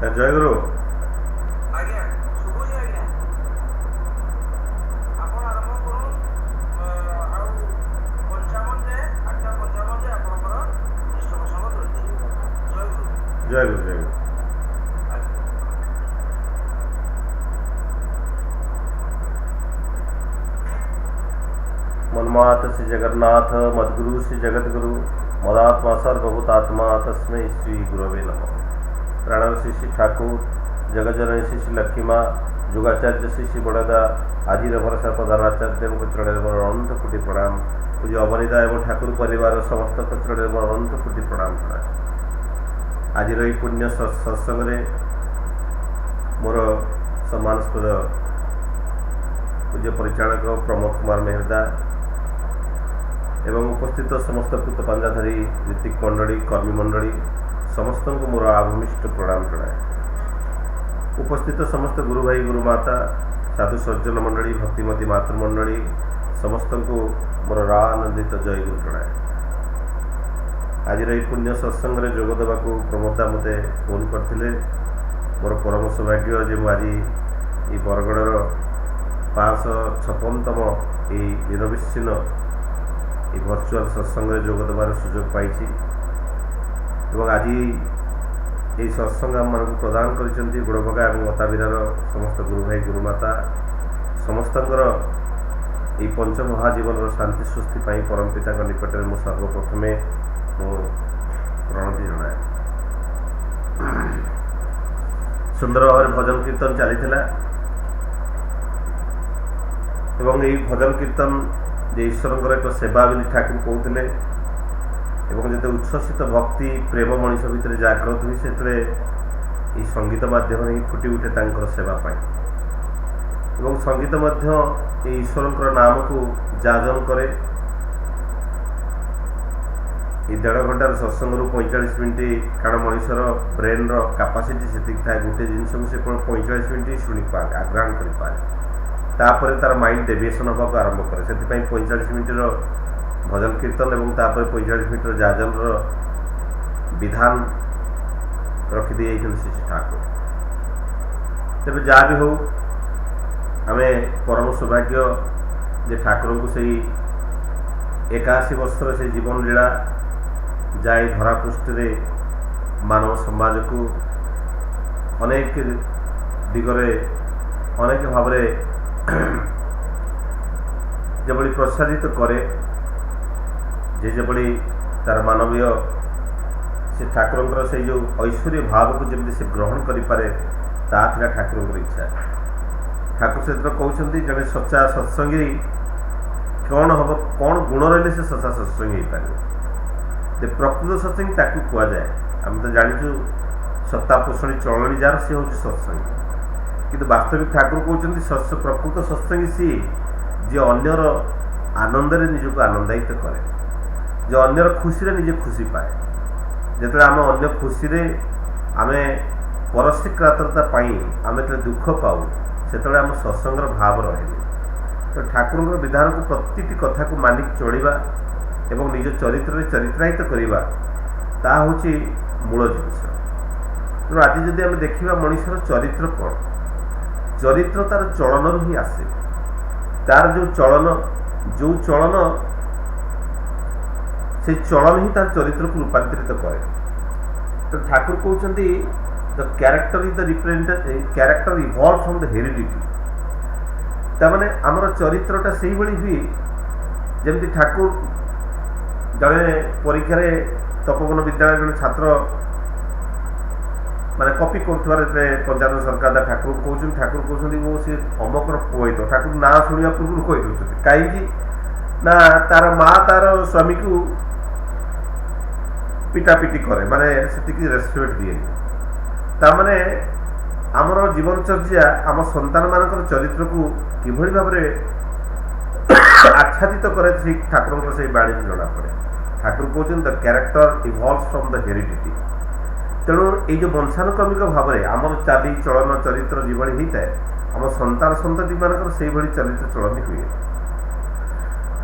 ଜୟଗୁରୁ। ଆଜ୍ଞା ଶୁଭୁଛି ଆଜ୍ଞା। ଆପଣ ଆରମ୍ଭ କରନ୍ତୁ। ଆଉ 55 ଯେ 8:55 ଯେ ଆପଣଙ୍କର ଇଷ୍ଟ ପ୍ରସଙ୍ଗ ଧରିଦେବେ। ଜୟଗୁରୁ। ଜୟଗୁରୁ ଜୟଗୁରୁ। ଆଜ୍ଞା। मन्मात श्री जगन्नाथ मद्गुरु श्री जगद्गुरु मदात्मा सर्वभूतात्मा तस्मै श्री गुरवे नमः। प्राणव श्री श्री ठाकुर जगजननी श्री श्री लक्ष्मी माँ जुगाचार्य श्री श्री बड़दा आजिर भरसा प्रधानाचार्य चरण मोर अनंत कोटि प्रणाम। पूज्य अवनिदा एवं ठाकुर परिवार समस्त चरण मोर अनंत कोटि प्रणाम प्रणाम। आज पुण्य सत्संग मोर सम्मानस्पद पूज्य परिचालक प्रमोद कुमार मेहरदा एवं उपस्थित समस्त कृत पांजाधारी ऋतिक मंडली कर्मी मंडली समस्त को मोर आभूमिष्ट प्रणाम जनाए। उपस्थित समस्त गुरु भाई गुरु माता साधु सज्जन मंडली भक्तिमती मातृमंडली समस्त को मोर आनंदित जय गुरु जनाए। आज पुण्य सत्संग जोग देवा प्रमोदा मते फोन करते मोर परम सौभाग्य जे आज बरगढ़ 556तम ये निरविच्छिन्न ये भर्चुआल सत्संग जोग देवार सुजोग पाई। आज ये सत्संग आम मानक प्रदान कर गुड़भगा और गताबीरार समस्त गुरु भाई गुरुमाता समस्तंकर ये पंचमहाजीवन शांति सृष्टि परम पिता निकट में सर्वप्रथमे प्रणति जनाए। सुंदर भाव भजन कीर्तन चली एवं यही भजन कीर्तन जे ईश्वर एक सेवा बोली ठाकुर कहते जो उच्छ्वसित भक्ति प्रेम मनीष भितर जागृत हुई से संगीत माध्यम ही फुटी उठे सेवा पाई एवं संगीत ईश्वर नाम को जाजन करे। 1.5 घंटार सत्संग 45 मिनिट कारण मनीषर ब्रेन कैपेसिटी से थाए गोटे जिन को से 45 मिनिट शुणी पाए आग्रहण कर पाए तापर तार माइंड डेविएशन होगा आरंभ करे से 45 मिनिट भजन कीर्तन एवं तापर 45 मिनिट जाजन विधान रखिदी श्री ठाकुर। तेज जहाँ भी हो आम परम सौभाग्य जे ठाकुर को सही 81 वर्षर से जीवन लीला जाए धरापृष्ठ मानव समाज को अनेक दिगरे अनेक भाव जबली प्रसादित करे जे तार मानवीय से ठाकुर से जो ऐश्वर्य भाव को जमी से ग्रहण करें ताला ठाकुर इच्छा। ठाकुर से कहते जड़े सच्चा सत्संगी कौन हम कौन गुण रही से सच्चा सत्संगी हो पारे प्रकृत सत्संगी कहुए। आम तो जाचु सत्ता पोषणी चलनी जार सी हूँ सत्संगी किंतु वास्तविक ठाकुर कहते प्रकृत सत्संगी सी जे अन्यर आनंद निजक आनंदायित करे जो अन्यर खुशी निजे खुशी पाए जो आम अन्य खुशी आम परस्वीकातरता आम जो दुख पाऊ से आम सत्संगर भाव रहे। तो ठाकुर विधान को प्रति कथा को मानिक चलवा एवं निज चरित्र चरित्रायित करवा ता हूँ मूल जिनस। तेणु आज जदि आम देखा मनुष्यर चरित्र कौन चरित्र तार चलन ही आसे तार जो चलन से चलन ही तार चरित्र को रूपांतरित करे। तो ठाकुर कहते the character is the representative character evolve from the heredity तमाने आमर चरित्रटा से हुई जमती ठाकुर जड़े परीक्षा तपोवन विद्यालय जड़े छात्र माने कॉपी कर पंजाब सरकार ठाकुर कहते वो सी अमकर पुई तो ठाकुर ना शुणा पूर्व कही कहीं ना तार माँ तार स्वामी को पिटापिटी करे माने से रेस्पेक्ट दिए ताने आमर जीवनचर्या आम संतान मान चरित्र को किभली भाव आच्छादित करे ठाकुर से बाणी जना पड़े। ठाकुर कहते the character evolves from the heredity. तेणु ये वंशानुक्रमिक भाव में आम चाली चलन चरित्र जो होता है आम संतान संतति मान से चरित्र चलन हुए।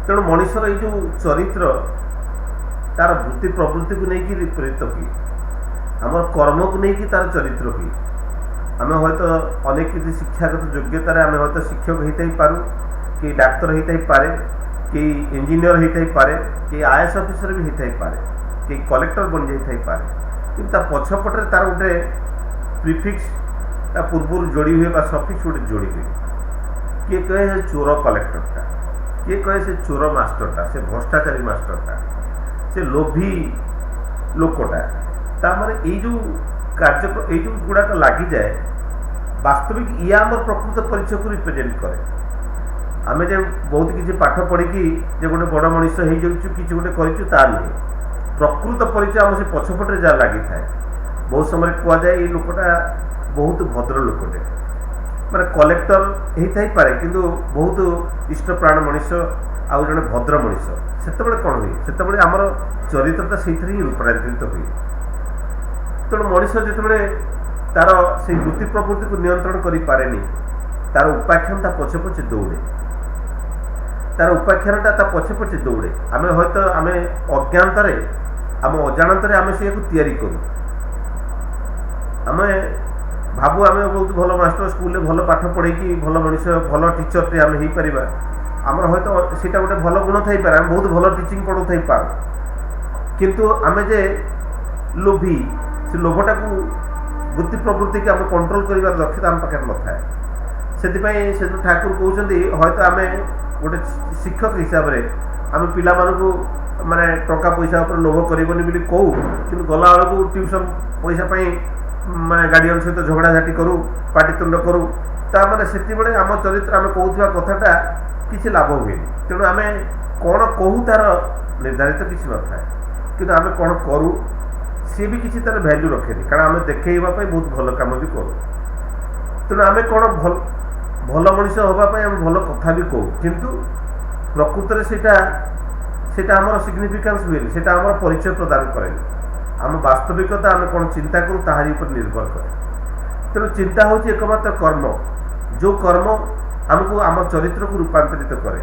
तेणु मनुष्यर ये चरित्र तार वृत्ति प्रवृत्ति को लेकिन प्रेरित हुए आम कर्म को लेकिन तार चरित्र हुए आम हयतो अनेक किसी शिक्षागत योग्यतार आम हयतो शिक्षक होता ही पारू कि डाक्तर होता ही पारे कि इंजीनियर होता ही पारे कि आईएएस ऑफिसर भी होता ही पारे कि कलेक्टर बन जाता ही पारे कि पछपटे तार गोटे प्रिफिक्स पूर्व जोड़ी हुए सफिक्स गोटे जोड़ी हुए किए कहे से चोर कलेक्टरटा किए कहे से चोर मास्टरटा से भ्रष्टाचारी मास्टरटा से लोभी लोकटा तार यो कार्यक्रम यो गुड़ाक लगी जाए वास्तविक ये आम प्रकृत परिचय को रिप्रेजेंट करे आम जो बहुत किसी पाठ पढ़ी गोटे बड़ मनीष हो किसी गोटे करूँ नुहे प्रकृत परिचय आम से पछपटे जहाँ लगी था बहुत समय कहुए ये लोकटा बहुत भद्र लोकटे माने कलेक्टर होता ही पारे किंतु बहुत इष्ट प्राण मनीष आउ जड़े भद्र मनीष से कौन हुए से आमर चरित्रता से ही रूपांतरित हुए तेणु मनीष जिते तार से वृत्ति प्रवृत्ति को नियंत्रण कर पारे तार उपाख्यान पछे पछे दौड़े तार उपाख्यानटा पछे पछे दौड़े आम हयतो आम अज्ञानतार आम अजाणतार आम से तैयारी करूँ आम भाबू आम बहुत भल मास्टर स्कूल भल पाठ पढ़े भल मनीष भल टीचर टे आम हो पार आमर हयतो सीटा गोटे भल गुण थी पारे आम बहुत भल टीचिंग पढ़ू थी पार किंतु आम जे लोभी से लोभटा को वृत्ति प्रवृत्ति की आम कंट्रोल कर दक्षता आम पाखे न थाए से ठाकुर कहते हयतो आम गोटे शिक्षक हिसाब से आम पिला माने टंका पैसा उपर लोभ करबनी बोली कहू कि गला बेलू ट्यूशन पैसा माने गार्डियन सहित झगड़ाझाटी करूँ पाटितुंड करूँ ताने से आम चरित्र आम कहूवा कथाटा किसी लाभ हुए तेणु आम कौन कहू तार निर्धारित किसी न था कि आम कौन करूँ सी भी किसी तार भैल्यू रखेनि कारण आम देखा बहुत भल कम भी करूँ तेणु आम कौन भल मनीष हाँपाई आम भल कथा भी कहू किंतु प्रकृत में सेटा आमर सिग्निफिकेंस हुए सेटा आमर परिचय प्रदान करे आम वास्तविकता आम कौन चिंता करूँ ताहारी उपर निर्भर करे तेणु चिंता हूँ एकमात्र कर्म जो कर्म आमको आम चरित्र को रूपांतरित करे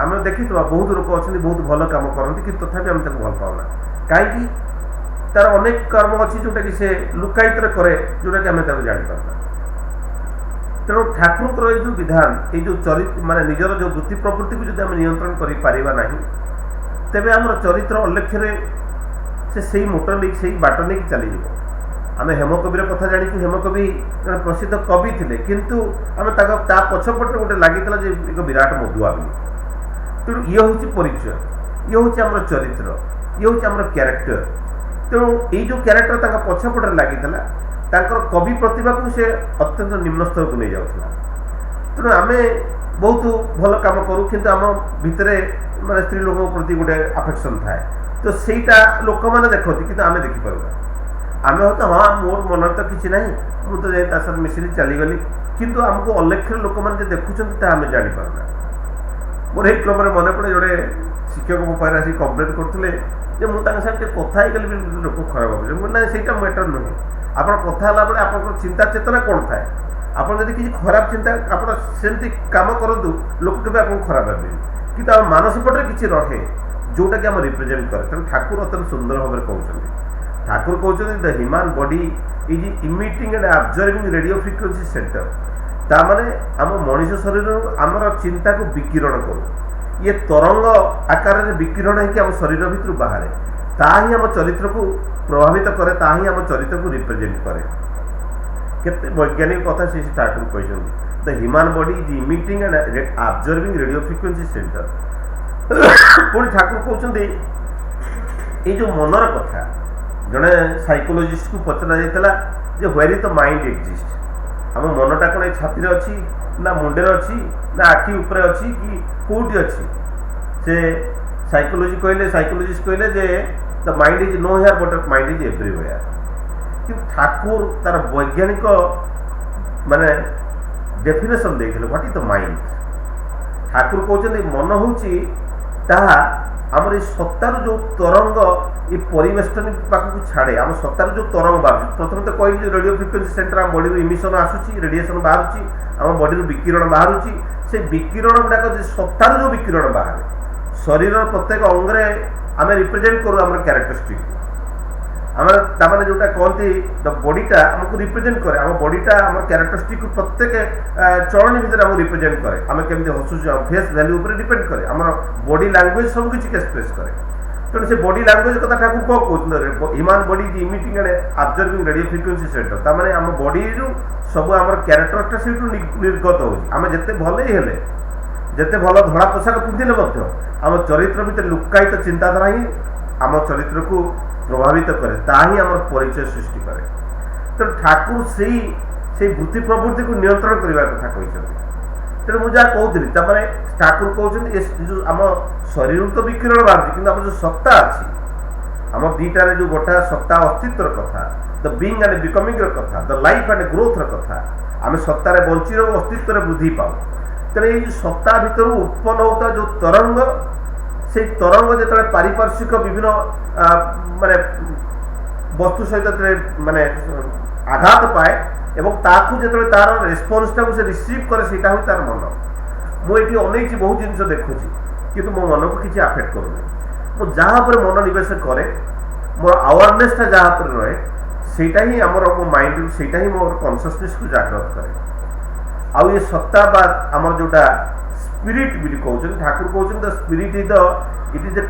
आम देखी बहुत लोग अच्छा बहुत भल कम करती कि तथापि आम भल पाऊना कहीं तार अनेक कर्म अच्छी जोटा कि से लुकायित करे जोटा कि आम जापार तेणु ठाकुर ये जो विधान ये जो चरित्र माने निजर जो वृत्ति प्रवृत्ति को जब नियंत्रण कर तेरे आम चरित्र अल्लेख्य से मोटर नहीं से बाट नहीं चली आम हेमकविर कथा जानी हेमकवि जन प्रसिद्ध कवि थे किंतु आम पछपटे गोटे लगी एक विराट मधुआ बोली तेणु ये हूँ परिचय ये हूँ आम चरित्र ये हूँ आम क्यारेक्टर तेणु ये जो क्यारेक्टर पछपटे लगी कवि प्रतिभा को से अत्यंत निम्न स्तर को नहीं जाऊला तेणु आम बहुत भल कम करूँ किंतु आम भितर माने स्त्री लोक प्रति गोटे आफेक्शन थाए तो सहीटा लोक मैंने देखती कि आम देखिपार आम तो हाँ मोर मन तो किसी ना मुझे जाए सर मिश्री चलीगली किंतु आमको अलेख्य लोक मैंने देखुं आम जापारूना मोर एक क्रम मन पड़े जोड़े शिक्षक मो पाखे आसिक कम्प्लेन करते मुझे कथा गली लोक खराब भाव ना सहीटा मैटर नुहे आप कथा बेले आप चिंता चेतना कौन थाए आप किसी खराब चिंता आप सेमती कम करूँ लोक के खराब भावे कि मानस पटे किसी रहे जोटा कि आम रिप्रेजेंट करे तेणु ठाकुर अत्यंत सुंदर भाव कहते ठाकुर कहते the human body is emitting and observing radio frequency centre तामाने आम मनीष शरीर आमर चिंता को विकिरण करूँ ये तरंग आकार में विकिरण है आम शरीर भितर बाहर ताही आम चरित्र को प्रभावित करे ताही आम चरित्र को रिप्रेजेंट करे केते वैज्ञानिक कथा से ठाकुर कहते the human body is emitting and observing radio frequency centre पुणी ठाकुर कहते ये जो मनर कथा जड़े साइकोलोजिस्ट को पचरा जाता जे where is the mind exist आम मनटा कौन ये छाती अच्छी ना मुंडे अच्छी ना आखि उपरे अच्छी कि कौटी अच्छी से साइकोलोजिस्ट कहले जे the mind is no here but mind is everywhere कि ठाकुर तार वैज्ञानिक माने डेफिनेशन देखले what is the mind Thakur कहते मन हूँ आमर ये सत्तार जो तरंग ये परिवेष्टन पाखक छाड़े आम सत्तार जो तरंग बाहर प्रथम तो कहली रेडियो फ्रिक्वेंसी सेंटर आम बॉडी इमिशन आसूसी रेडिएशन बाहर आम बॉडी विकिरण बाहर से विकिरण गुड़ाक सत्तार जो विकिरण बाहर शरीर प्रत्येक अंगरे आम रिप्रेजेंट करूँ आम क्यारेक्टरिस्टिक आम ताने जोटा कहती बॉडीटा आमको रिप्रेजेंट करे आम बॉडीटा आम क्यारेक्टरिस्टिक प्रत्येक चलनी भितर आम रिप्रेजेंट करे आम केमती हसुचु फेस वैल्यू उपर डिपेंड करे आम बॉडी लैंग्वेज सब किसी एक्सप्रेस करे तेणु से बॉडी लैंग्वेज कथा ठाकुर कौन कहते human body emitting and observing radio frequency centre तार आम बॉडी सब आम क्यारेक्टरटा से निर्गत होमें जिते भले हेले जिते भल धड़ा पोशाक पिंधिले आम चरित्र भितर लुक्कायित चिंताधारा ही आम चरित्र को प्रभावित करे ताही आम परिचय सृष्टि करे तेणु ठाकुर से वृत्ति प्रवृत्ति को नियंत्रण करने कथा कहते तेणु मुझे कहती ठाकुर कहते जो आम शरीर तो विकिरण बाहर कि आम जो सत्ता अच्छी आम दीटार जो गोटा सत्ता अस्तित्व कथा द बीइंग एंड बिकमिंग कथा द लाइफ एंड ग्रोथ कथा आम सत्तार बंची अस्तित्व वृद्धि पाऊ तेणु ये सत्ता भर उत्पन्न होता जो तरंग से तरंग जो पारिपार्श्विक विभिन्न माने वस्तु सहित माने आघात पाए एवं ताकू जो तार रेस्पन्सटा से रिसीव करे सेटा हूँ तार मन मुझे अनेक बहुत जिन देखुची कि मो मन को किसी आफेक्ट करूनी मुझे जहाँ पर मन निवेश करे मोर अवेयरनेसटा जहाँ पर रहे सेटा ही आमर मो माइंड सेटा ही मोर कॉन्शियसनेस को जागृत करे आउ ये सत्ता बाद आमर जोटा स्पिरिट भी कहते ठाकुर कहते the spirit is the it is a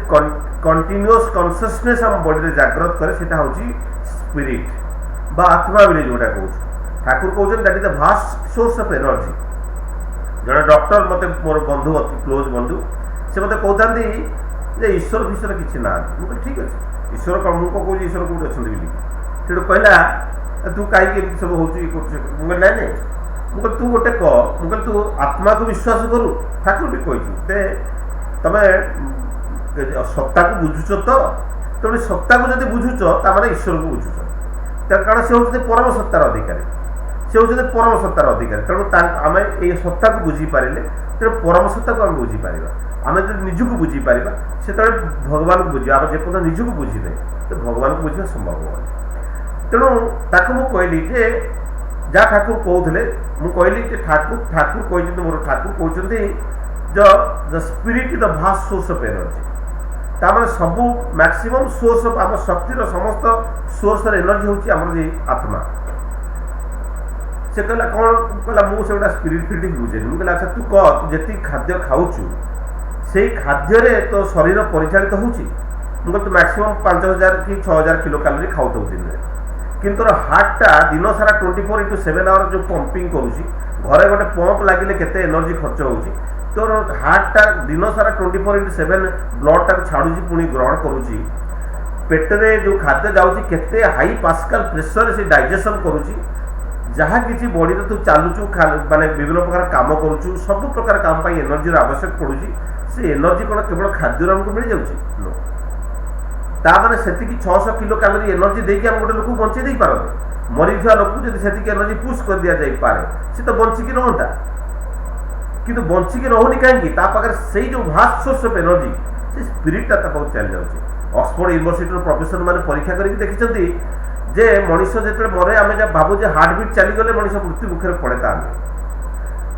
continuous consciousness आम बॉडी जागृत करे सेटा होची स्पिरिट बा आत्मा भी जोटा कहूँ ठाकुर कहते that is the vast source of energy जड़े डॉक्टर मत मोर बंधु अति क्लोज बंधु से मत कहते जे ईश्वर विषय किसी ना मुझे ठीक अच्छे ईश्वर कौन मुझे कौन ईश्वर कौट अच्छा बोली से कहला तू कहीं सब हो ना मुझे तू गोटे कह मुझे तू आत्मा को विश्वास करू ठाकुर भी कही तमें सत्ता को बुझुच तो तेणु सत्ता को जब बुझुच ताने ईश्वर को बुझुच कारण से हूँ परम सत्तार अधिकारी से हूँ परम सत्तार अधिकारी तेणु आम ये सत्ता को बुझीपारे तेणु परम सत्ता को आम बुझीपर आम जो निजक बुझीपर से भगवान को बुझे आम जो निजक बुझे तो भगवान को बुझा संभव हो तेणु ताक मु कहली जे जहाँ ठाकुर कहते मुझे कहली ठाकुर ठाकुर कहते मोर ठाकुर कहते जो the spirit the vast source of energy तार सबू मैक्सिमम सोर्स ऑफ आम शक्तिर समस्त सोर्स एनर्जी हूँ आम आत्मा से कहला कौन कहला मुझे गोटा स्पिरिट फिट बुझे मुझे कहला अच्छा तू कह तू जी खाद्य खाऊचु से खाद्य तो शरीर परिचालित हो तो मैक्सिमम 5000 कि 6000 किलो कैलोरी खाऊ दिन में किंतु हार्टा दिन सारा 24/7 आवर जो पंपिंग करुँची घरे गोटे पंप लगे केते एनर्जी खर्च होची तोर हार्टा दिन सारा 24/7 ब्लड टाक छाड़ू पुणी ग्रहण करुँची पेटरे जो खाद्य जाऊँगी केते हाई पास्कल प्रेशर से डाइजेशन करुँची जहाँ किसी बॉडी तू चलुचु माने विभिन्न प्रकार काम करुचु सब प्रकार काम पाई एनर्जी आवश्यक पड़ुची से एनर्जी कौन केवल खाद्य आमको मिल जाऊँगी नो ताने से 600 किलो कैलोरी एनर्जी देके हम गोटे लोक बचे दे पारते मरीजा लोक जब से एनर्जी पुश कर दि जाए सी तो बंचिकी रहता किंतु बंचिकी रहुनी कहीं पाखे से जो भास्ट सोर्स ऑफ एनर्जी से स्पिरिटा चल जाऊँगी ऑक्सफोर्ड यूनिवर्सिटी प्रोफेसर मैंने परीक्षा करके देखी जे मनीष जो मरे आम जब भावु हार्टबिट चलीगले मनीष मृत्यु मुखे पड़े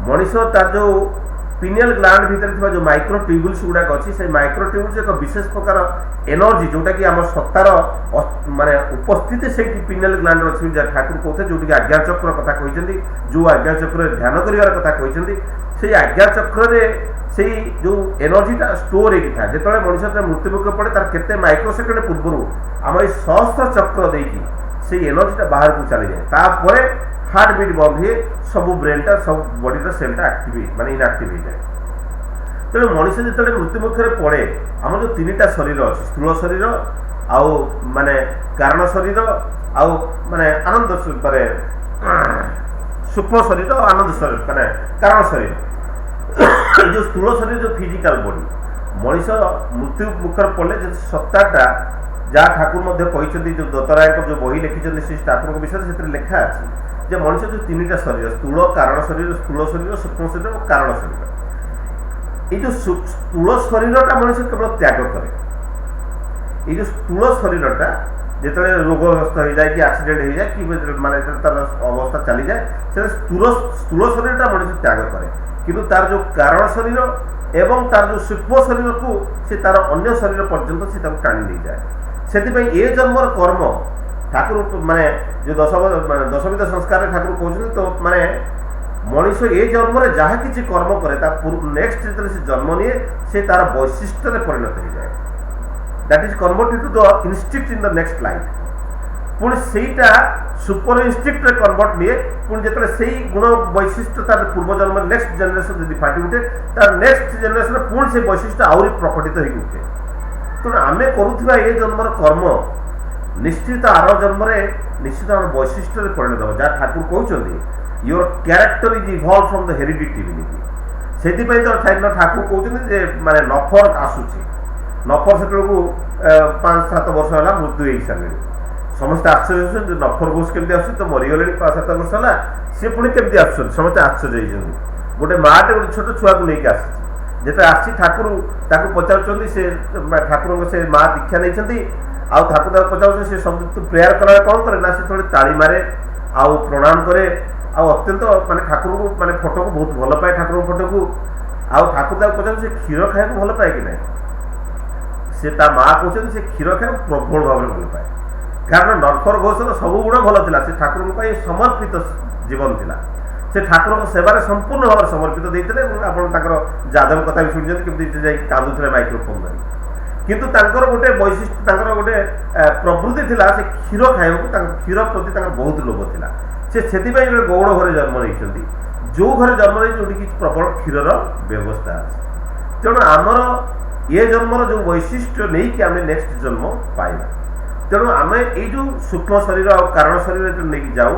मनीष तार जो पिनियल ग्लैंड भीतर थी जो माइक्रो ट्यूबुल्स गुड़ाक अच्छी से माइक्रो ट्यूबुल्स एक विशेष प्रकार एनर्जी जोटा कि आम सत्तार माने उपस्थिति से पिनियल ग्लैंड अच्छी ठाकुर कहते जो आज्ञा चक्र कथा कहते जो आज्ञा चक्र ध्यान कर कथा कहते से आज्ञा चक्र से जो एनर्जीटा स्टोर होगी था जो मनीष मृत्यु मुखे पड़े तार केते माइक्रो सेकेंड पूर्व आम ये सहस्र चक्र देकी से एनर्जीटा बाहर को चली जाए तापर हार्ट बीट बंद हुए सब ब्रेनटा सब बॉडीटा सेलटा एक्टिवेट माने इनएक्टिव हो जाए तेणु मनीष जो मृत्यु मुखे पड़े आम जो 3टा शरीर अच्छे स्थूल शरीर आउ माने कारण शरीर आउ माने आनंद माने सूक्ष्म शरीर आनंद शरीर माने कारण शरीर जो स्थूल शरीर जो फिजिकल बॉडी मनीष मृत्यु मुखर पड़े जो सत्ताटा जहाँ ठाकुर कहते जो दत्तराय जो बही लिखिं श्री ठाकुर विषय से लिखा अच्छी जे मनुष्य जो 3टा शरीर स्थूल कारण शरीर स्थूल शरीर सूक्ष्म शरीर और कारण शरीर ये जो स्थूल शरीरटा मनुष्य केवल त्याग करे ये जो स्थूल शरीरटा जो रोगग्रस्त हो जाए कि एक्सीडेंट हो जाए कि माने तार अवस्था चली जाए से स्थूल शरीरटा मनुष्य त्याग करे किंतु तार जो कारण शरीर एवं तार जो सूक्ष्म शरीर को से तार अन्य शरीर पर्यंत से टाणी नहीं जाए से जन्मर कर्म ठाकुर माने जो दशविध संस्कार ठाकुर कहते तो माने मनीष ए जन्म जहाँ किसी कर्म करे नेक्स्ट जो से जन्म निए से तार वैशिष्ट्य परिणत हो जाए that is converted to the instinct in the next life पुणी सेटा सुपर इंस्टिंक्ट कन्वर्ट निए पुणी जो से गुण वैशिष्ट्य तार पूर्व जन्म नेक्स्ट जेनेरेशन जब फाटी उठे तार नेक्स्ट जेनेरेशन पुणी से वैशिष्ट्य आहरी प्रकटित हो उठे तेणु आम करुवा ए जन्मर कर्म निश्चित आर जन्म निश्चित आम वैशिष्ट्य परिणत हो जहाँ ठाकुर कहते your character is evolve from the heredity से तो ठाकुर कहते माने नफर आसूची नफर से 5-7 वर्ष है मृत्यु हो सारे समस्त आश्चर्य नफर घोष केमती आस तो मरीगले 5-7 वर्ष है सी पुणी केमती आस समस्त आश्चर्य होते गोटे माटे गोटे छोट छुआ को लेकिन आसी जिते आसी ठाकुर पचार से ठाकुर से माँ दीक्षा नहीं ठाकुर पचार से सब प्रेयर कला कौन करे ना से थोड़े ताली मारे आउ प्रणाम करे अत्यंत माने ठाकुर को माने फोटो को बहुत भल पाए ठाकुर फोटो को ठाकुर पचार से क्षीर खाया भल पाए कि ना से माँ कहते से क्षीर खाया प्रबल भाव में भल पाए कारण नरफर घोषर सब गुण भल था से ठाकुर समर्पित जीवन थिला से ठाकुर सेवार संपूर्ण भाव समर्पित देते आप जादव कथा भी शुणी केमती कांदुले माइक्रोफोन धरी किंतु तांकर गोटे वैशिष्ट्य तांकर गोटे प्रवृत्ति थिला से क्षीर खाया क्षीर प्रति बहुत लोभ थिला से गौड़ घरे जन्म नहीं जो घरे जन्म नहीं जो प्रबल क्षीर व्यवस्था अच्छे तेणु आमर ये जन्मर जो वैशिष्ट्य नहीं कि आम नेक्स्ट जन्म पाइबा तेणु आम यो सूक्ष्म शरीर और कारण शरीर जो नहीं जाऊ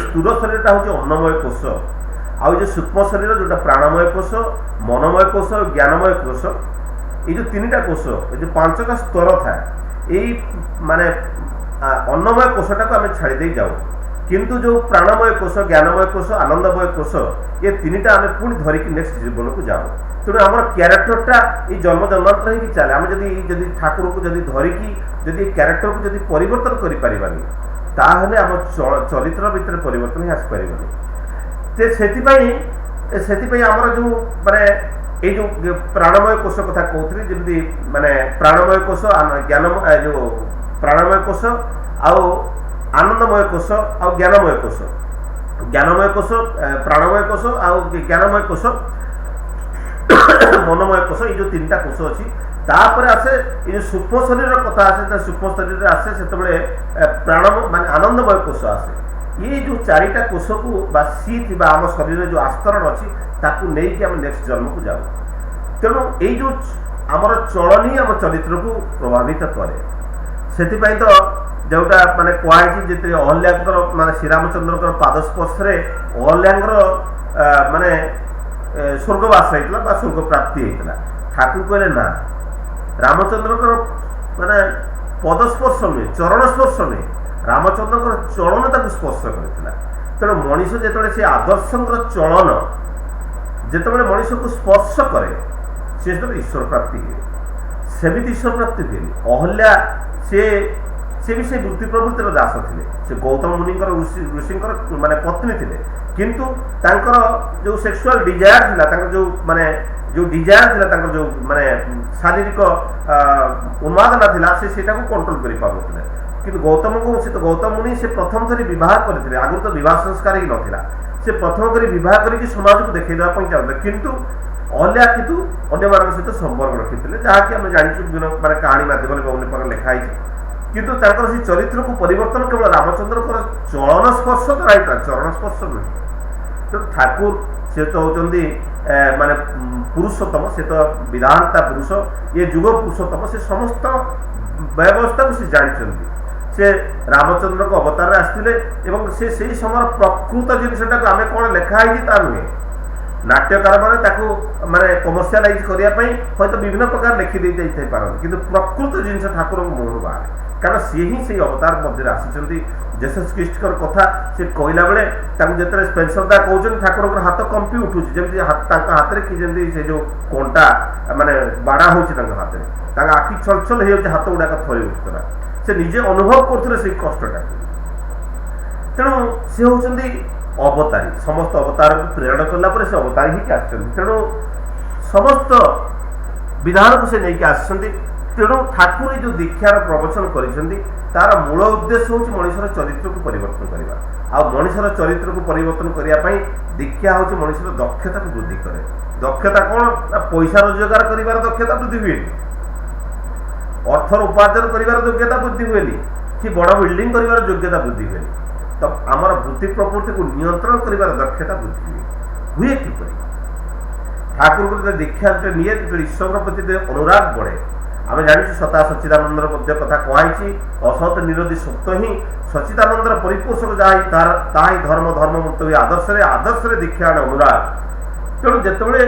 स्थूल शरीर हूँ अन्नमय कोष आउ जो सूक्ष्म शरीर जोटा प्राणमय कोष मनमय कोष और ज्ञानमय कोष ये जो 3टा कोष जो 5टा स्तर था यही माने अन्नमय कोषटा को आम छाड़ी जाऊ किंतु जो प्राणमय कोष ज्ञानमय कोष आनंदमय कोष ये 3टा आम पुणी धरिकी नेक्स्ट जीवन को जाऊ तेणु आम क्यारेक्टरटा ये जन्म जन्मांतर ही चले आम जदि ठाकुर को जदि धरिकी जदि क्यारेक्टर को जदि परिवर्तन करिपारिबानी ताहले आम चरित्र भितर परिवर्तन ही आसीपारे से आमर जो माने ये जो प्राणमय कोष कथा कहते जमी माने प्राणमय कोष ज्ञानमय जो प्राणमय कोष आउ आनंदमय कोष आउ ज्ञानमय कोष प्राणमय कोष आउ ज्ञानमय कोष मनमय कोष ये जो 3टा कोष अच्छी तापर आसे ये सूक्ष्म शरीर कथा आसे सूक्ष्म शरीर आसे से प्राण मान आनंदमय कोष आसे ये जो 4टा कोष को सी थी आम शरीर जो आस्तरण अच्छी ताकू नहीं कि आम नेक्स्ट जन्म को जाऊ तेणु ये जो आमर चलन ही आम चरित्र को प्रभावित करे से तो जोटा माने कहुई जिते अहल्यार माने श्रीरामचंद्र पादस्पर्श अहल्यार माने स्वर्गवास होता स्वर्ग प्राप्ति होता ठाकुर कहले ना रामचंद्र माने पदस्पर्श नुहे चरण स्पर्श नुहे रामचंद्र चलन ताक स्पर्श करता तेणु मनीष जो से आदर्शंकर चलन जिते मनीष को स्पर्श करे से ईश्वर प्राप्ति हुए सेमती ईश्वर प्राप्ति हुए अहल्या से भी से वृत्ति प्रवृत्तिर दास थे से गौतम मुनि ऋषि माने पत्नी थे किंतु तांकर जो सेक्सुअल डिजायर थिला जो माने जो डिजायर थिला जो माने शारीरिक उन्मादना थिला से कंट्रोल कर पारुଥିଲେ किंतु गौतम को से तो गौतम मुनि से प्रथम थरी विवाह करथिले आगु तो विवाह संस्कार ही नथिला से प्रथम करी विवाह करके समाज को देखै देबा पई चाहते किंतु अल्या किंतु अन्य मान सहित संपर्क रखिथिले जहाँकि आम जानी माने कहानी माध्यम अन्य प्रकार लिखाई किंतु से चरित्र को परिवर्तन केवल रामचंद्र चलन स्पर्श द्वारा चरण स्पर्श नुहे तो ठाकुर से तो होती माने पुरुषोत्तम से तो विधानता पुरुष ये जुग पुरुषोत्तम से समस्त व्यवस्था को से जानते से रामचंद्र को अवतार आसते से समय प्रकृत जिनसा आम कौन लिखाई ता नुहे नाट्यकार माने कमर्शियलाइज करने हयतो विभिन्न प्रकार लिखिदे पारती किंतु प्रकृत जिन ठाकुर मुहर बाहर कारण सी ही से अवतार मध्य आसी जेसस क्रिस्टर कथा से कहला बेले जो स्पेंसर दा कहते ठाकुर हाथ कंपी उठू जमी हाथ में कि जमी से जो कंटा माने बाड़ा हो हाथ में आखि छल छल हो हाथ गुड़ाक थरी उठुला से निजे अनुभव करते से कष्टा तेणु सी होती अवतारी समस्त अवतार को प्रेरण कला से अवतारी ही तेणु समस्त विधान को से नहीं आसते तेणु ठाकुर जो दीक्षार प्रवचन करिसेंती तार मूल उद्देश्य हूँ मनुष्यर चरित्र को परिवर्तन करवा आ मनुष्यर चरित्र को परिवर्तन करने दीक्षा हूँ मनुष्यर दक्षता को वृद्धि करे। दक्षता कौन ना पैसा रोजगार कर दक्षता वृद्धि हुए, अर्थर उपार्जन कर योग्यता वृद्धि हुए कि बड़ बिल्डिंग कर योग्यता वृद्धि हुए, तब आमर वृत्ति प्रवृत्ति को नियंत्रण कर दक्षता वृद्धि हुए किपर ठाकुर को दीक्षा निए ईश्वर प्रति अनुराग बढ़े। आम जानी सता सच्चिदानंदर कथा कहुई असत निरोधी सत्य ही सच्चिदानंदर परिपोषक जहाँ ही धर्म धर्म मुक्त हुए आदर्श दीक्षा आने अनुराग। तेणु जिते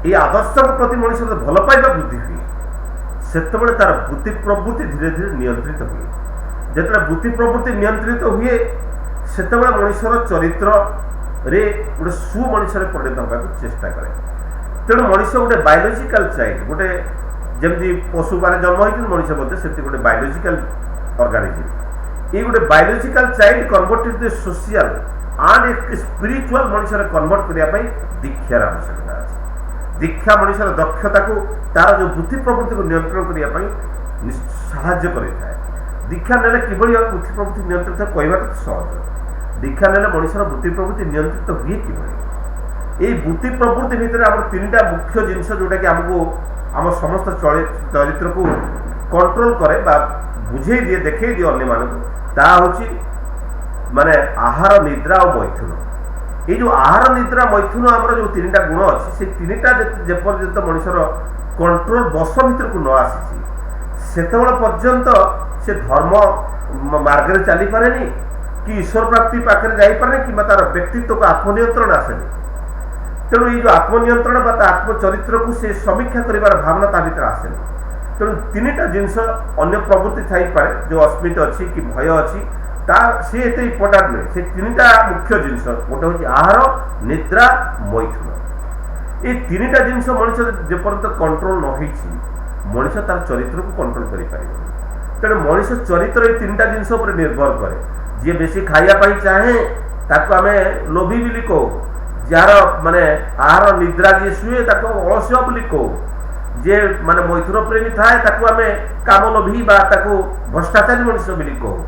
ये आदर्श प्रति मनुष्य भल पाइबा वृद्धि हुए से तार वृत्ति प्रवृत्ति धीरे धीरे नियंत्रित हुए। जिते वृत्ति प्रवृत्ति नियंत्रित हुए से मनुष्यर चरित्र रे गोटे सुमनुष्य परिणत होगा चेष्टा करे। तेणु मनुष्य गोटे बायोलोजिकल चाइल्ड गोटे जमी पशु मैंने जन्म होती मनुष्य से गोटे बायोलोजिकल ऑर्गेनिज्म ये गोटे biological child converted to social and एक स्पिरिचुअल मनुष्य कन्वर्ट करने दीक्षार आवश्यकता अच्छे। दीक्षा मनुष्यर दक्षता को तार जो बुद्धि प्रवृत्ति को नियंत्रण करने साहाय्य करे। दीक्षा नेले किभली बुद्धि प्रवृत्ति नियंत्रित कहवा तो सहज। दीक्षा नेले मनुष्यर बुद्धि प्रवृत्ति नियंत्रित हुए किभली ये बुद्धि प्रवृत्ति भितर आम तीनटा मुख्य जिनस जोटा कि आमको आम समस्त चरित्र को कंट्रोल करे बा बुझे दिए देखे दिए अन्य मानू माने आहार निद्रा और मैथुन। ये जो आहार निद्रा मैथुन आमर जो तीन गुण अच्छी से तीनटा जेपर्यंत मनुष्यर कंट्रोल बस भर को न आसी से पर्यंत से धर्म मार्ग में चली पारे कि ईश्वर प्राप्ति पाखे जापे कि तार व्यक्तित्व को आत्मनियंत्रण आसेनी। तेणु ये जो आत्मनियंत्रण आत्मचरित्र को से समीक्षा कर भावना ता भर आसेनी। तेणु तीनटा जिनस अन्य प्रवृत्ति थाईपे जो अस्मित अच्छी कि भय अच्छी सी एत इम्पोर्टाट नुहे। से तीनटा मुख्य जिनस गोटे हूँ आहार निद्रा मैथुन। ये तीनटा जिनस मनुष्य जेपर्यंत कंट्रोल न मनुष्य तार चरित्र को कंट्रोल कर। तेणु मनुष्य चरित्र ये तीनटा जिनस निर्भर करे। जी बेसी खाइबापी चाहे ताको आम लोभी बोली कहू, जार माने आहार निद्रा जी शुए अलस्य बोली कहू, जे माने मैथुन प्रेमी थाए ताको आम काम लोभी बा ताको भ्रष्टाचारी मनुष्य बोली कहू।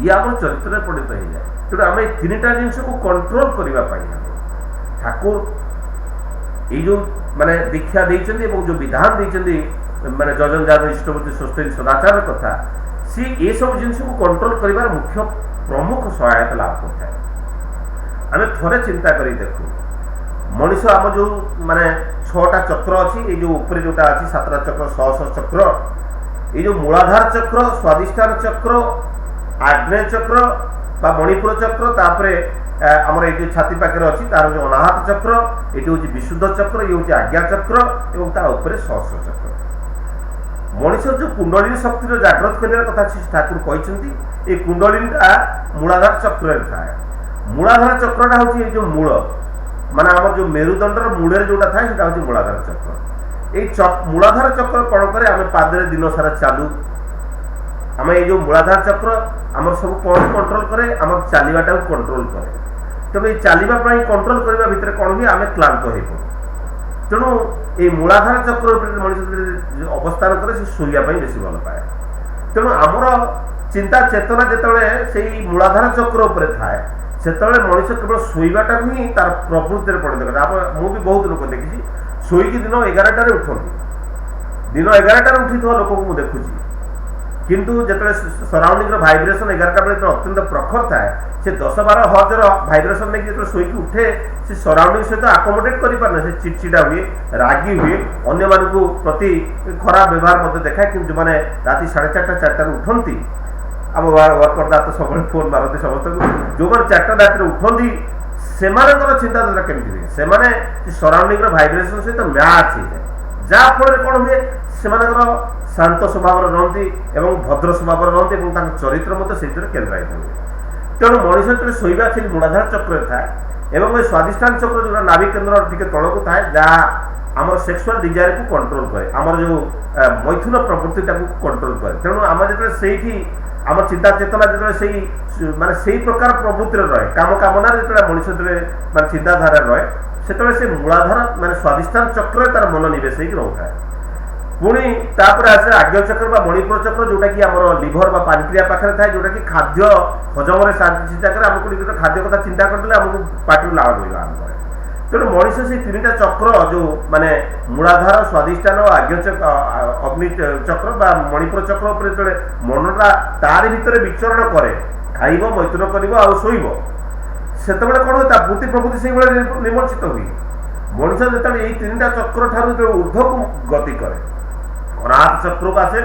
ये आम चरित्र परिणत हो जाए। तेणु आम तीनटा जिनस को कंट्रोल करने ठाकुर ये जो माने दीक्षा देते जो विधान देते माने जजन जान इष्टवती स्वस्थ सदाचार कथा सी ये सब जिनस को कंट्रोल कर मुख्य प्रमुख सहायता लाभ करता है। आम थे चिंता कर देखू मनुष्य आम जो माने 6टा चक्र अच्छी ये जो ऊपर जोटा अच्छी 7टा चक्र सहस्र चक्र ये जो मूलाधार चक्र स्वादिष्ठान चक्र आग्नेय चक्र बा मणिपुर चक्र तापरे आमर ये छाती पाखे अच्छी तार जो अनाहत चक्र ये हूँ विशुद्ध चक्र ये हूँ आज्ञा चक्र और तापर सहस्र चक्र। मनुष्य जो कुंडलिनी शक्ति जागृत करने कथा ठाकुर कहते ये कुंडलिनीटा मूलाधार चक्र थाए। मूलाधार चक्रटा हूँ जो मूल माने आम जो मेरुदंडर मूल जोटा थाए से हूँ मूलाधार चक्र। ये मूलाधार चक्र कौन करे आम पादरे दिन सारा चालू आम ये जो मूलाधार चक्र आम सब कौन कंट्रोल करे आम चलवाटा कंट्रोल करे। तेणु ये चलवाई कंट्रोल करने भितर कौन हुए आम क्लांत हो पड़ू। तेणु ये मूलाधार चक्र मनुष्य अवस्थान करे से शोवाई बेसी भल पाए। तेणु आमर चिंता चेतना जिते से मूलाधार चक्र उपर थाए से मनुष्य केवल शोवाटा ही तार प्रवृत्ति परिणत करे। मुझे बहुत लोक देखी शोईकी दिन 11टार उठती दिन 11टार उठी लोक मुझे देखुची किंतु जिते सराउंडिंग भाइब्रेसन 11टा बेले अत्यंत प्रखर थाए से 10-12 हर्जर भाइब्रेसन नहीं जो शोईकी उठे से सराउंडिंग सहित आकोमोडेट कर से चिड़चिड़ा हुए रागी हुए अन्य मानू प्रति खराब व्यवहार देखाए कि जो मैंने राति 4:30 उठती आम वर्करदा तो सब फोन मारती समस्त जो मैंने 4टा राति उठती से चिंताधारा केमती हुए से सराउंडिंग भाइब्रेसन सहित मैच हो जाए जहाँफल कौन हुए से शांत स्वभाव रही और भद्र स्वभाव रही चरित्र मत से केन्द्रित हुए। तेणु मनुष्य जो शोवा से मूलाधार चक्र थाए और स्वादिष्ठान चक्र जो नाभि केन्द्र टी तलक थाए जहाँ आम सेक्सुआल डिजायर को कंट्रोल करे आमर जो मैथुन प्रवृत्तिटा को कंट्रोल करे। तेणु आम जो आम चिंता चेतना जो माने से प्रकार प्रवृत्ति रहे काम कामना जो मनुष्य माने चिंताधारा रहे से मूलाधार माने स्वादिष्ठान चक्र तार मन नवेश रोक है। पुणी तापर आसे आज्ञाचक्र बा मणिपुर चक्र जोटा कि आमर लिभर बा पानक्रिया पाखे थाए जोटा कि खाद्य हजम चिंता करे आमको खाद्य कथा चिंता करदे आमको पाटी लाभ मिलवा आरंभ करे। तेणु मनीष से तीन चक्र जो माने मूलाधार स्वादिष्ठान आज्ञा अग्नि चक्र बा मणिपुर चक्र उपर जो मनटा तार भितर विचरण करे खाइब मैथुन कर शोब से कौन हुए बुद्धि प्रवृत्ति से निमज्जित हुए। मनुष्य जो तीन चक्र ठार ऊर्ध्व को गति करे अनाहत चक्र को आसे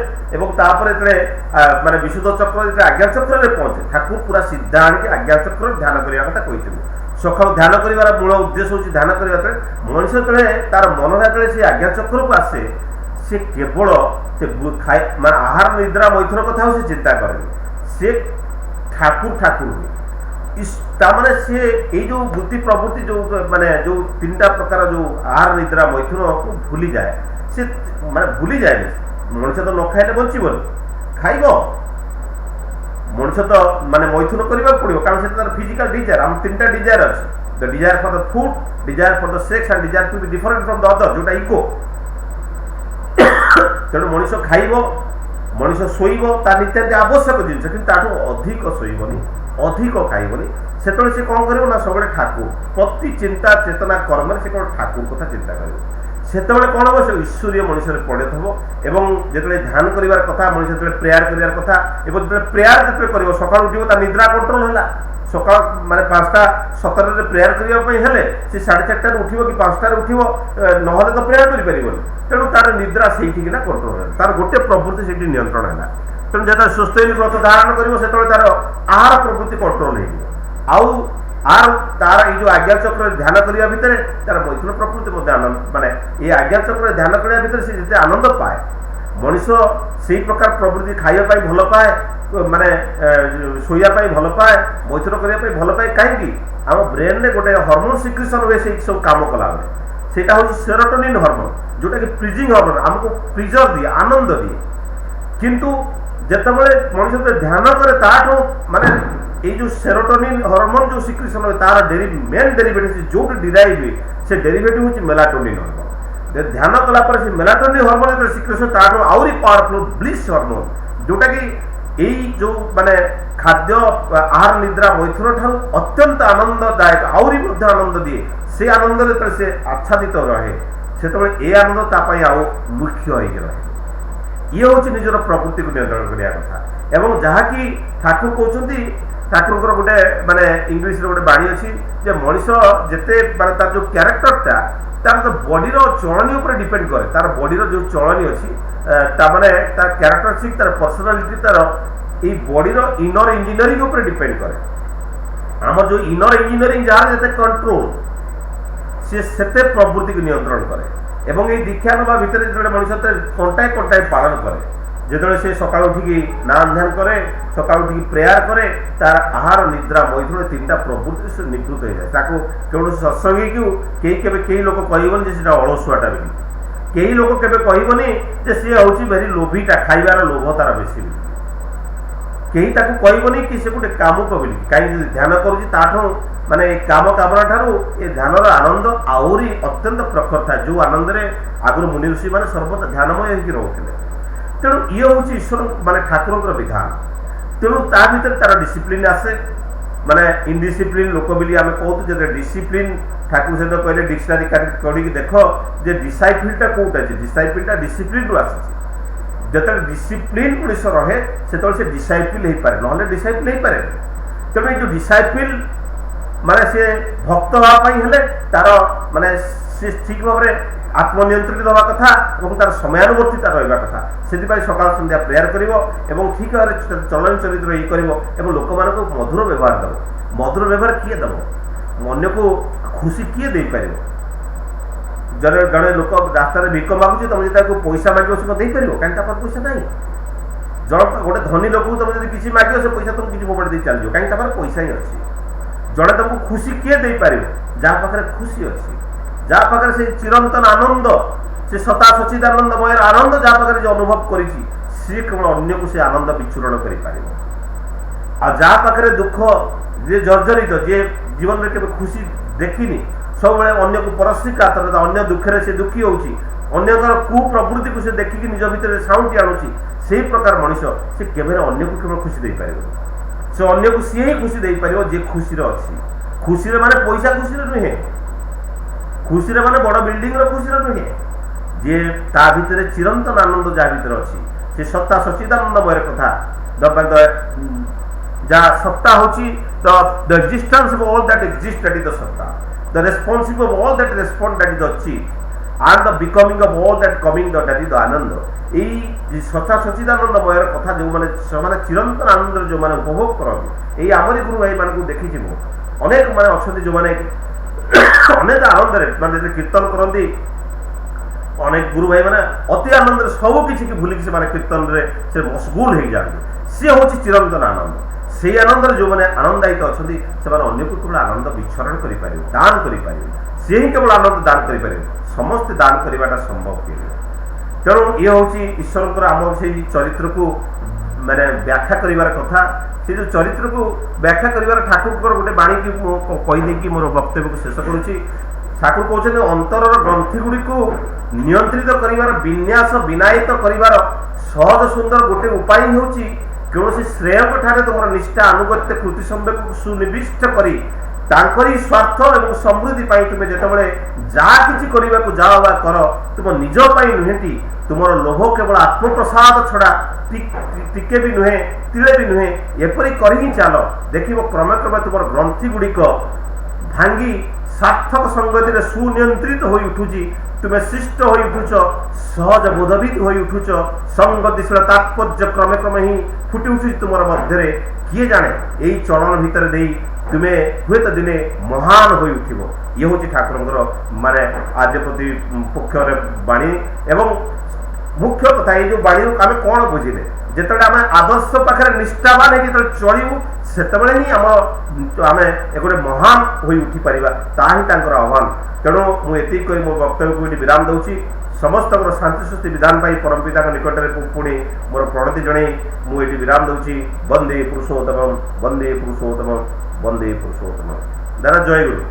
माने विशुद्ध चक्र जो आज्ञा चक्र में पहुंचे ठाकुर पूरा सीधा आनिक आज्ञा चक्र ध्यान करने कथा कहते सका ध्यान कर मूल उद्देश्य हूँ ध्यान करने मनुष्य जो तार मन जो से आज्ञा चक्र को आसे सी केवल खाए मान आहार निद्रा मैथुन कथा से चिंता करें सी ठाकुर ठाकुर हुए ताने सी ये जो वृत्ति प्रवृत्ति जो माने जो तीन प्रकार जो आहार निद्रा मैथुन को भूली जाए से माने भूली जाए मनुष्य तो न खाइले बचबन खाइब मनुष्य तो माने मैथुन करने पड़ो कारण से फिजिकल डिजायर आम तीन डिजायर अच्छे the desire for the food desire for the sex and desire to be different from the other जोटा इको तेणु मनुष्य खाइब मनुष्य शोब तार नित्यादि आवश्यक जिन कि अधिक शोबनी अधिक खाइबनी से कौन कर सब ठाकुर प्रति चिंता चेतना कर्म से कौन ठाकुर कथा चिंता कर से कौन हम से ईश्वरीय मनुष्य पड़े थो जो ध्यान करार कथा मनुष्य जो प्रेयर करार कथा जो प्रेयर जो कर सका उठ निद्रा कंट्रोल है सका माने 5:17 प्रेयर करने से 4:30 उठो कि 5टार उठो ना तो प्रेयर कर तेणु तार निद्रा से कंट्रोल है तार गोटे प्रवृत्ति से नियंत्रण है तेणु जो सुस्थ व्रत धारण कर तार आहार प्रवृत्ति कंट्रोल हो आर तार ये जो आज्ञा चक्र ध्यान करने भितर तार मैथुन प्रकृति आनंद माने ये आज्ञा चक्र ध्यान करने भितर से जिते आनंद पाए मनुष्य से प्रकार प्रवृत्ति खाइबा भल पाए माने शोया भल पाए मैथुन करने भल पाए कहीं आम ब्रेन में गोटे हर्मोन सिक्रेशन हुए से सब कम कला से सेरोटोनिन हर्मोन जोटा कि प्रिजिंग हर्मोन आमको प्रिजर दिए आनंद दिए किंतु जितेबाला मनुष्य ध्यान करे माने ये जो सेरोटोनिन हार्मोन जो सिक्रेशन है तार मेन डेरिवेटिव जो डिराइव हुए से डेरिवेटिव हूँ मेलाटोनिन हार्मोन ध्यान कलापर से मेलाटोनिन हार्मोन जो सिक्रेशन तार आउरी पावरफुल ब्लिस हार्मोन जोटा कि यही जो माने खाद्य आहार निद्रा मैथुन ठार अत्यंत आनंददायक आउरी आनंद दिए से आनंद से आच्छादित रहे से ये आनंद तापाई आउ मुख्य हो रहे ये हूँ निजर प्रकृति को नियंत्रण करने कथा एवं जहाँकि ठाकुर कहते ठाकुर गोटे माने इंग्लीश गोटे बाणी अच्छी जे मनीष जिते माने तार जो क्यारेक्टरटा तार तो बॉडी चलनी उपर डिपेंड करे तार बॉडी जो चलनी अच्छी माने तार क्यारेक्टरिस्टिक तार पर्सनालिटी तार ये बॉडी इनर इंजीनियरिंग उपर डिपेंड करे आम जो इनर इंजीनियरिंग जहाँ जिते कंट्रोल से प्रवृत्ति को नियंत्रण करे एवं ये दीक्षा नवा भितर जो मनुष्य कंटाए कंटाए पालन करे जो से सका उठिकी नाम ध्यान करे सका उठिकी प्रेयर करे तार आहार निद्रा मैथुन तीन प्रवृत्ति से निवृत्त हो जाए कौन सत्संगी को कई लोग कहबन से अलसुआटा बोली कई लोग केवे कहबनी जे सी हूँ भेरी लोभीटा खाइबार लोभ तार बेसी कहीं कहबनी कि से गोटे कामुक बोली कहीं ध्यान करूँ माने काम कामना ठारू ये ध्यान आनंद आहरी अत्यंत प्रखर था जो आनंद आगुरी मुनि ऋषि मैंने सर्वदा ध्यानमय होकर रोते तेणु ये हूँ ईश्वर माने ठाकुर विधान तेणु ता भीतर तार डिसिप्लिन आसे माने इनडिसिप्लिन लोक बोली आम कहते डिसिप्लिन ठाकुर सहित कहले डिक्शनारी कर देख जे डिसाइपलटा कौटा डिसाइपलटा डिसिप्लिन रू आसी जो डिसिप्लिन मनुष्य रहे से डिसाइपल हो पाए ना डिसाइपल हो पाए तेणु ये जो डिसाइपल माने से भक्त हाँपाई तार माने से ठीक भाव में आत्मनियंत्रित हवा कथा और तार समयानुवर्तिता रहा कथा से सकाल संध्या प्रेयर कर ठीक भाव चलन चरित्र ये कर लोक मान मधुर व्यवहार दब मधुर व्यवहार किए दब अन्य को खुशी किए दे पार जड़े जड़े लोक रास्तार भिक मागुची तुम जो पैसा मांग से देपर कहीं पैसा ना जन गोटे धनी लोक तुम जो किसी मांग से पैसा तुम किसी मोबाइल दे चल जाओ कहीं पैसा ही अच्छी जड़े तुमको खुशी किए दे पार जहाँ पाखे खुशी अच्छी जहाँ पाखे से चिरंतन आनंद से सता सचिदानंदमय आनंद जहाँ पाखे जो अनुभव कर केवल अन्य को से आनंद विचूरण कर जहाँ पाखे दुख जे जर्जरित जे जीवन में केवल खुशी देखनी सब अन्य को परस्वीकार अन्य दुखे से दुखी होची ଅନ୍ୟଙ୍କର କୁପ୍ରବୃତ୍ତି को से देखिକି ନିଜ ଭିତରେ ସାଉଣ୍ଡ ଆଣୁଛି ସେହି ପ୍ରକାର ମଣିଷ ସେ କେବେ ଅନ୍ୟକୁ କେବଳ ଖୁସି ଦେଇପାରିବ ସେ ଅନ୍ୟକୁ ସିଏ ହିଁ ଖୁସି ଦେଇପାରିବ ଯିଏ ଖୁସିରେ ଅଛି ଖୁସିରେ ମାନେ ପଇସା ଖୁସିରେ ନୁହେଁ ଖୁସିରେ ମାନେ ବଡ଼ ବିଲ୍ଡିଂର ଖୁସିରେ ନୁହେଁ ଯିଏ ତା ଭିତରେ ଚିରନ୍ତନ ଆନନ୍ଦ ଯାହା ଭିତରେ ଅଛି ସେ ସତ୍ତା ସଚିଦାନନ୍ଦମୟର କଥା ଯାହା ସତ୍ତା ହେଉଛି the existence of all that exists, that is the satta, the responsive of all that respond, that is the chief, and the becoming of all that coming, that is the ananda. এই সচা সচিদানন্দময়ের কথা যে চিরন্তন আনন্দর যে উপভোগ করতে এই আমারি গুরু ভাই মানুষ দেখিছি মু অনেক মানে অনেক যে অনেক আনন্দরে মানে কীর্তন করতে অনেক গুরু ভাই মানে অতি আনন্দরে সবু কিছু ভুলিকি সে কীর্তনরে সে মশগুল হয়ে যাতে সে হচ্ছে চিরন্তন আনন্দ সেই আনন্দরে যে আনন্দায়িত অনেক সে অন্যকে কেবল আনন্দ বিচ্ছরণ করে দান করে সে হি কেবল আনন্দ দান করে সমস্তে দান করাটা সম্ভব হুয়ে তেণু ইয়ে হচ্ছে ঈশ্বরଙ୍କର আমার সেই চরিত্রକୁ মানে ব্যাখ্যা করিবার কথা সেই যে চরিত্রକୁ ব্যাখ্যা করিবার ঠাকুরଙ୍କର গোটে বাণীকে কইদেকি মোর বক্তব্যକୁ শেষ করুছি ঠাকুর কହୁଛନ୍ତି অন্তরর গ্রন্থিগুড়িକୁ নিয়ন্ত্রিত করিবার বিন্যাস বিনায়িত করিবার সহজ সুন্দর গোটে উপায় ହେଉଛି কৌশি শ্রেয়ক ঠারে তোমার নিষ্ঠা আনুগত্য কৃতি সম্বেকକୁ সুনিবিষ্ট କରି ତାଙ୍କରି ସ୍ୱାର୍ଥ ଏବଂ ସମୃଦ୍ଧି ପାଇଁ ତୁମେ ଯେତେବେଳେ ଯାହା କିଛି କରିବାକୁ ଯାଅ ବା କର ତୁମ ନିଜ ପାଇଁ ନୁହେଁଟି ତୁମର ଲୋଭ କେବଳ ଆତ୍ମପ୍ରସାଦ ଛଡ଼ା ଟିକେ ବି ନୁହେଁ ତିଳେ ବି ନୁହେଁ ଏପରି କରି ହିଁ ଚାଲ ଦେଖିବ କ୍ରମେ କ୍ରମେ ତୁମର ଗ୍ରନ୍ଥି ଗୁଡ଼ିକ ଭାଙ୍ଗି ସାର୍ଥକ ସଙ୍ଗତିରେ ସୁନିୟନ୍ତ୍ରିତ ହୋଇ ଉଠୁଛି ତୁମେ ଶିଷ୍ଟ ହୋଇ ଉଠୁଛ ସହଜ ବୋଧବିତ ହୋଇ ଉଠୁଛ ସଙ୍ଗତିଶୀଳ ତାତ୍ପର୍ଯ୍ୟ କ୍ରମେ କ୍ରମେ ହିଁ ଫୁଟି ଉଠୁଛି ତୁମର ମଧ୍ୟରେ କିଏ ଜାଣେ ଏଇ ଚଳନ ଭିତରେ ଦେଇ ତୁମେ ହୁଏତ ଦିନେ ମହାନ ହୋଇ ଉଠିବ ଇଏ ହେଉଛି ଠାକୁରଙ୍କର ମାନେ ଆଦ୍ୟପତି ପକ୍ଷରେ ବାଣୀ ଏବଂ ମୁଖ୍ୟ କଥା ଏଇ ଯେଉଁ ବାଣୀରୁ ଆମେ କ'ଣ ବୁଝିଲେ ଯେତେବେଳେ ଆମେ ଆଦର୍ଶ ପାଖରେ ନିଷ୍ଠାବାନ ହେଇକି ଯେତେବେଳେ ଚଳିବୁ ସେତେବେଳେ ହିଁ ଆମେ ଗୋଟେ ମହାନ ହୋଇ ଉଠିପାରିବା ତାହା ହିଁ ତାଙ୍କର ଆହ୍ୱାନ ତେଣୁ ମୁଁ ଏତିକି କହି ମୋ ବକ୍ତବ୍ୟକୁ ଏଠି ବିରାମ ଦେଉଛି ସମସ୍ତଙ୍କର ଶାନ୍ତି ସୁସ୍ଥି ବିଧାନ ପାଇଁ ପରମ ପିତାଙ୍କ ନିକଟରେ ପୁଣି ମୋର ପ୍ରଣତି ଜଣାଇ ମୁଁ ଏଠି ବିରାମ ଦେଉଛି ବନ୍ଦେ ପୁରୁଷୋତ୍ତମ ବନ୍ଦେ ପୁରୁଷୋତ୍ତମ ବନ୍ଦେ ପୁରୁଷୋତ୍ତମ ଦାଦା ଜୟ ଗୁରୁ।